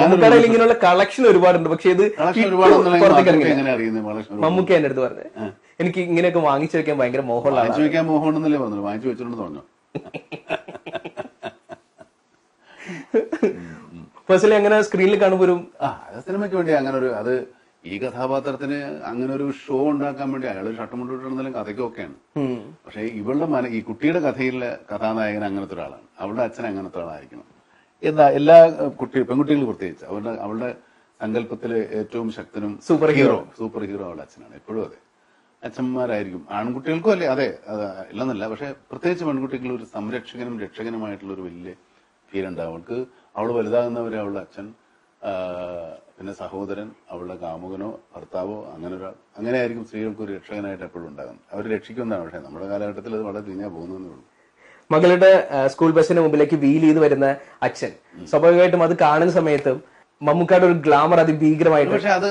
നമുക്കടയിൽ ഇങ്ങനെയുള്ള കളക്ഷൻ ഒരുപാടുണ്ട്. പക്ഷെ ഇത് മമ്മൂക്ക എന്റെ അടുത്ത് പറഞ്ഞത് എനിക്ക് ഇങ്ങനെയൊക്കെ വാങ്ങിച്ചു വെക്കാൻ ഭയങ്കര മോഹമുള്ള വാങ്ങിച്ചു വെച്ചിട്ടുണ്ട് പറഞ്ഞു. പേഴ്സണലി അങ്ങനെ സ്ക്രീനിൽ കാണുമ്പോൾ ഒരു സിനിമയ്ക്ക് വേണ്ടി അങ്ങനെ ഒരു അത് ഈ കഥാപാത്രത്തിന് അങ്ങനെ ഒരു ഷോ ഉണ്ടാക്കാൻ വേണ്ടി അയാൾ ഷട്ടമുണ്ട് ഇട്ടിരുന്നാലും കഥയ്ക്കൊക്കെയാണ്. പക്ഷെ ഇവളുടെ ഈ കുട്ടിയുടെ കഥയിലെ കഥാനായകൻ അങ്ങനത്തെ ഒരാളാണ്. അവളുടെ അച്ഛൻ അങ്ങനത്തെ ആളായിരിക്കണം. എല്ലാ പെൺകുട്ടികളും പ്രത്യേകിച്ച് അവളുടെ സങ്കല്പത്തില് ഏറ്റവും ശക്തനും സൂപ്പർ ഹീറോ അവളുടെ അച്ഛനാണ്. എപ്പോഴും അതെ, അച്ഛന്മാരായിരിക്കും. ആൺകുട്ടികൾക്കും അല്ലേ, അതെ ഇല്ലെന്നല്ല, പക്ഷെ പ്രത്യേകിച്ച് പെൺകുട്ടികൾ ഒരു സംരക്ഷകനും രക്ഷകനുമായിട്ടുള്ള ഒരു വലിയ ഫീൽ ഉണ്ടാവും അവൾക്ക്. അവൾ വലുതാകുന്നവരെ അവളുടെ അച്ഛൻ, പിന്നെ സഹോദരൻ, അവളുടെ കാമുകനോ ഭർത്താവോ അങ്ങനെയായിരിക്കും സ്ത്രീകൾക്ക് ഒരു രക്ഷകനായിട്ട് എപ്പോഴും ഉണ്ടാകുന്നത്. അവർ രക്ഷിക്കുന്നതാണ്. പക്ഷെ നമ്മുടെ കാലഘട്ടത്തിൽ അത് വളരെ തിരിഞ്ഞാ പോകുന്നതേ ഉള്ളൂ. മകളുടെ സ്കൂൾ ബസ്സിന് മുമ്പിലേക്ക് വീൽ ചെയ്ത് വരുന്ന അച്ഛൻ, സ്വാഭാവികമായിട്ടും അത് കാണുന്ന സമയത്ത് മമ്മൂക്കയുടെ ഒരു ഗ്ലാമർ അതിഭീകരമായിട്ട്. പക്ഷെ അത്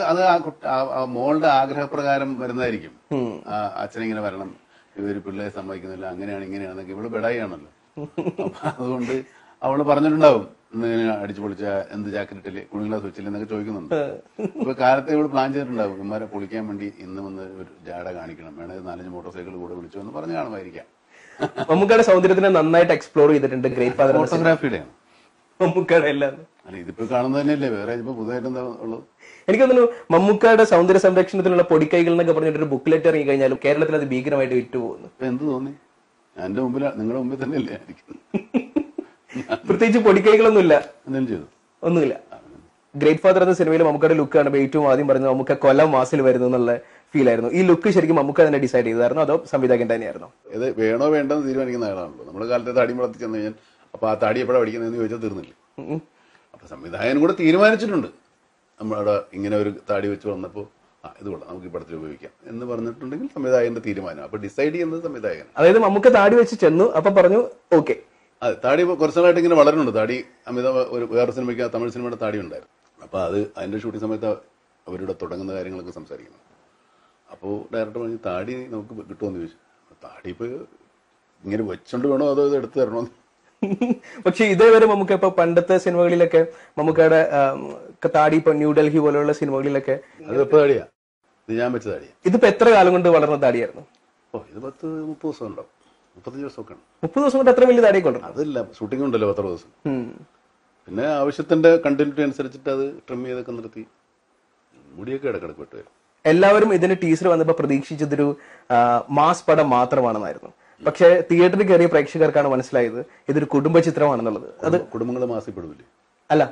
മോളുടെ ആഗ്രഹപ്രകാരം വരുന്നതായിരിക്കും. അച്ഛനിങ്ങനെ വരണം, ഇവര് പിള്ളേരെ സമ്മതിക്കുന്നില്ല, അങ്ങനെയാണ് ഇങ്ങനെയാണെന്നൊക്കെ ഇവള് ബെടായിയാണല്ലോ. അതുകൊണ്ട് അവള് പറഞ്ഞിട്ടുണ്ടാവും, ഇങ്ങനെ അടിച്ചു പൊളിച്ച എന്ത് ജാക്കറ്റില് കുണികളെ വെച്ചില്ല എന്നൊക്കെ ചോദിക്കുന്നുണ്ട്. ഇപ്പൊ കാലത്തെ ഇവള് പ്ലാൻ ചെയ്തിട്ടുണ്ടാവും, ഇവന്മാരെ പൊളിക്കാൻ വേണ്ടി ഇന്ന് വന്ന് ഒരു ജാട കാണിക്കണം, വേണേൽ 4-5 മോട്ടോർ സൈക്കിൾ കൂടെ വിളിച്ചു എന്ന് പറഞ്ഞു കാണുമായിരിക്കാം. മമ്മൂക്കയുടെ സൗന്ദര്യത്തിനെ നന്നായിട്ട് എക്സ്പ്ലോർ ചെയ്തിട്ടുണ്ട് ഗ്രേറ്റ് ഫാദർ. ഫോട്ടോഗ്രാഫിയുടെയാണ് മമ്മൂക്കയുടെ എല്ലാം. അല്ല, ഇതിപ്പോ കാണുന്നത് തന്നെയല്ലേ, വേറെ ഇപ്പൊ പുതുതായിട്ട് എന്താ ഉള്ളത്? എനിക്ക് തോന്നുന്നു മമ്മൂക്കയുടെ സൗന്ദര്യ സംരക്ഷണത്തിനുള്ള പൊടിക്കൈകൾ എന്നൊക്കെ പറഞ്ഞിട്ടൊരു ബുക്ക്ലെറ്റ് ഇറങ്ങി കഴിഞ്ഞാലും കേരളത്തിൽ അത് ഭീകരമായിട്ട് വിറ്റുപോകുന്നു. ഇപ്പൊ എന്ത് തോന്നി? എന്റെ മുമ്പിൽ, നിങ്ങളുടെ മുമ്പിൽ തന്നെയല്ലേ ആയിരിക്കും. പ്രത്യേകിച്ച് പൊടിക്കൈകളൊന്നുമില്ല, എന്തെങ്കിലും ചെയ്തു ഒന്നുമില്ല. ഗ്രേറ്റ് ഫാദർ എന്ന സിനിമയിൽ മമ്മൂക്കയുടെ ലുക്ക് കാണുമ്പോൾ ഏറ്റവും ആദ്യം പറഞ്ഞത് മമ്മൂക്ക കൊല്ലം മാസിൽ വരുന്നു എന്നുള്ള ഫീൽ ആയിരുന്നു. ഈ ലുക്ക് ശരിക്കും മമ്മൂക്ക തന്നെ ഡിസൈഡ് ചെയ്തായിരുന്നു അതോ സംവിധായകൻ തന്നെയായിരുന്നു? ഇത് വേണോ വേണ്ടെന്ന് തീരുമാനിക്കുന്ന ആളാണല്ലോ. നമ്മുടെ കാലത്ത് താടി വളർത്തി ചെന്ന് കഴിഞ്ഞാൽ അപ്പൊ ആ താടി എപ്പോഴാണ് പഠിക്കുന്നതെന്ന് ചോദിച്ചാൽ തീർന്നില്ലേ. അപ്പൊ സംവിധായകൻ കൂടെ തീരുമാനിച്ചിട്ടുണ്ട്, നമ്മളവിടെ ഇങ്ങനെ ഒരു താടി വെച്ച് വന്നപ്പോൾ ഇത് കൊള്ളാം, നമുക്ക് ഈ പടത്തിൽ ഉപയോഗിക്കാം എന്ന് പറഞ്ഞിട്ടുണ്ടെങ്കിൽ സംവിധായകന്റെ തീരുമാനം. അപ്പൊ ഡിസൈഡ് ചെയ്യുന്നത് സംവിധായകൻ. അതായത് മമ്മൂക്ക താടി വെച്ച് ചെന്നു, അപ്പൊ പറഞ്ഞു ഓക്കെ. അതെ, താടി കുറച്ച് നാളായിട്ട് ഇങ്ങനെ വളരുന്നുണ്ട്. താടി അമിത ഒരു വേറെ സിനിമയ്ക്ക്, തമിഴ് സിനിമയുടെ താടി ഉണ്ടായിരുന്നു. അപ്പൊ അതിന്റെ ഷൂട്ടിംഗ് സമയത്ത് അവരുടെ തുടങ്ങുന്ന കാര്യങ്ങളൊക്കെ സംസാരിക്കണം. അപ്പോൾ ഡയറക്ടർ പറഞ്ഞു, താടി നമുക്ക് കിട്ടുമെന്ന് ചോദിച്ചു. താടി ഇപ്പൊ ഇങ്ങനെ വെച്ചോണ്ട് വേണോ അതോ ഇത് എടുത്തു തരണോ? പക്ഷെ ഇതേവരെ നമുക്ക് ഇപ്പൊ പണ്ടത്തെ സിനിമകളിലൊക്കെ മമ്മൂക്കയുടെ താടി, ഇപ്പൊ ന്യൂഡൽഹി പോലെയുള്ള സിനിമകളിലൊക്കെ അത് എപ്പോ താടിയാ? ഇത് ഞാൻ വെച്ച താടിയാ. ഇതിപ്പോ എത്ര കാലം കൊണ്ട് വളർന്ന താടിയായിരുന്നു? ഇത് 10-30 ദിവസം ഉണ്ടാവും, 35 ദിവസമൊക്കെ. 30 ദിവസം കൊണ്ട് അത്ര വലിയ താടിയൊക്കെ ഉണ്ട്? അതല്ല, ഷൂട്ടിംഗ് ഉണ്ടല്ലോ 10 ദിവസം. പിന്നെ ആവശ്യത്തിന്റെ കണ്ടിന്യൂറ്റി അനുസരിച്ചിട്ട് അത് ട്രിം ചെയ്തൊക്കെ നിർത്തി. മുടിയൊക്കെ ഇടക്കിടക്ക് വിട്ടുവരും. എല്ലാവരും ഇതിന്റെ ടീസർ വന്നപ്പോ പ്രതീക്ഷിച്ചതൊരു മാസ് പടം മാത്രമാണെന്നായിരുന്നു. പക്ഷെ തിയേറ്ററിൽ കയറിയ പ്രേക്ഷകർക്കാണ് മനസ്സിലായത് ഇതൊരു കുടുംബ ചിത്രമാണെന്നുള്ളത്. അത് കുടുംബങ്ങളെ മാസിപ്പെടുവില്ലേ? അല്ല,